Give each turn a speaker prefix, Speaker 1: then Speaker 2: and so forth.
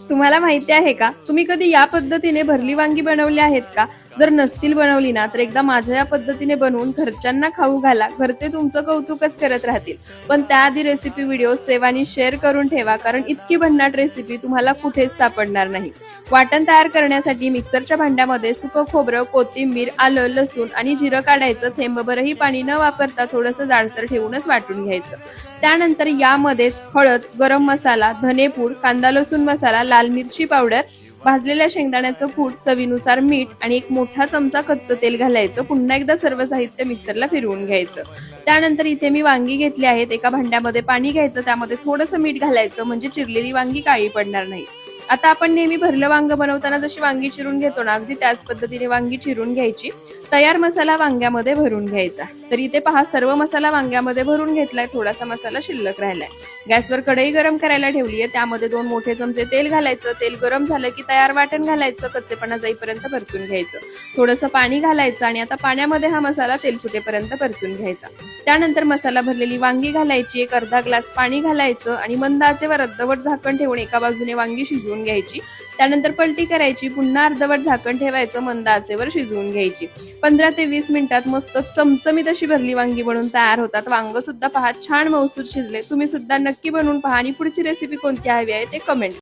Speaker 1: तुम्हाला माहिती आहे का, तुम्ही कधी या पद्धतीने भरली वांगी बनवली आहेत का? जर नसतील बनवली ना, तर एकदा माझ्या या पद्धतीने बनवून घरच्यांना खाऊ घाला. घरचे तुमचं कौतुकच करत राहतील. पण त्याआधी रेसिपी व्हिडिओ सेव्ह आणि शेअर करून ठेवा, कारण इतकी भन्नाट रेसिपी तुम्हाला कुठेच सापडणार नाही. वाटण तयार करण्यासाठी मिक्सरच्या भांड्यामध्ये सुकं खोबरं, कोथिंबीर, आलं, लसूण आणि जिरं काढायचं. थेंबभरही पाणी न वापरता थोडंसं जाडसर ठेवूनच वाटून घ्यायचं. त्यानंतर यामध्येच हळद, गरम मसाला, धनेपूड, कांदा लसूण मसाला, लाल मिरची पावडर, भाजलेल्या शेंगदाण्याचं कूट, चवीनुसार मीठ आणि एक मोठा चमचा कच्चं तेल घालायचं. पुन्हा एकदा सर्व साहित्य मिक्सरला फिरवून घ्यायचं. त्यानंतर इथे मी वांगी घेतली आहेत. एका भांड्यामध्ये पाणी घ्यायचं, त्यामध्ये थोडंसं मीठ घालायचं, म्हणजे चिरलेली वांगी काळी पडणार नाही. आता आपण नेहमी भरलं वांग बनवताना जशी वांगी चिरून घेतो ना, अगदी त्याच पद्धतीने वांगी चिरून घ्यायची. तयार मसाला वांग्यामध्ये भरून घ्यायचा. तर इथे पहा, सर्व मसाला वांग्यामध्ये भरून घेतलाय. थोडासा मसाला शिल्लक राहिलाय. गॅसवर कढई गरम करायला ठेवली आहे. त्यामध्ये 2 मोठे चमचे तेल घालायचं. तेल गरम झालं की तयार वाटण घालायचं. कच्चेपणा जाईपर्यंत परतून घ्यायचं. थोडंसं पाणी घालायचं आणि आता पाण्यामध्ये हा मसाला तेल सुटेपर्यंत परतून घ्यायचा. त्यानंतर मसाला भरलेली वांगी घालायची. एक अर्धा ग्लास पाणी घालायचं आणि मंद आचेवर अर्धवट झाकण ठेवून एका बाजूने वांगी शिजवून घ्यायची. त्यानंतर पलटी करायची. पुन्हा अर्धवट झाकण ठेवायचं. मंद आचेवर शिजवून घ्यायची. 15 ते 20 मिनिटात मस्त चमचमीत अशी भरली वांगी बनवून तयार होतात. वांग सुद्धा पहा छान मऊसूत शिजले. तुम्ही सुद्धा नक्की बनवून पहा आणि पुढची रेसिपी कोणती हवी आहे ते कमेंट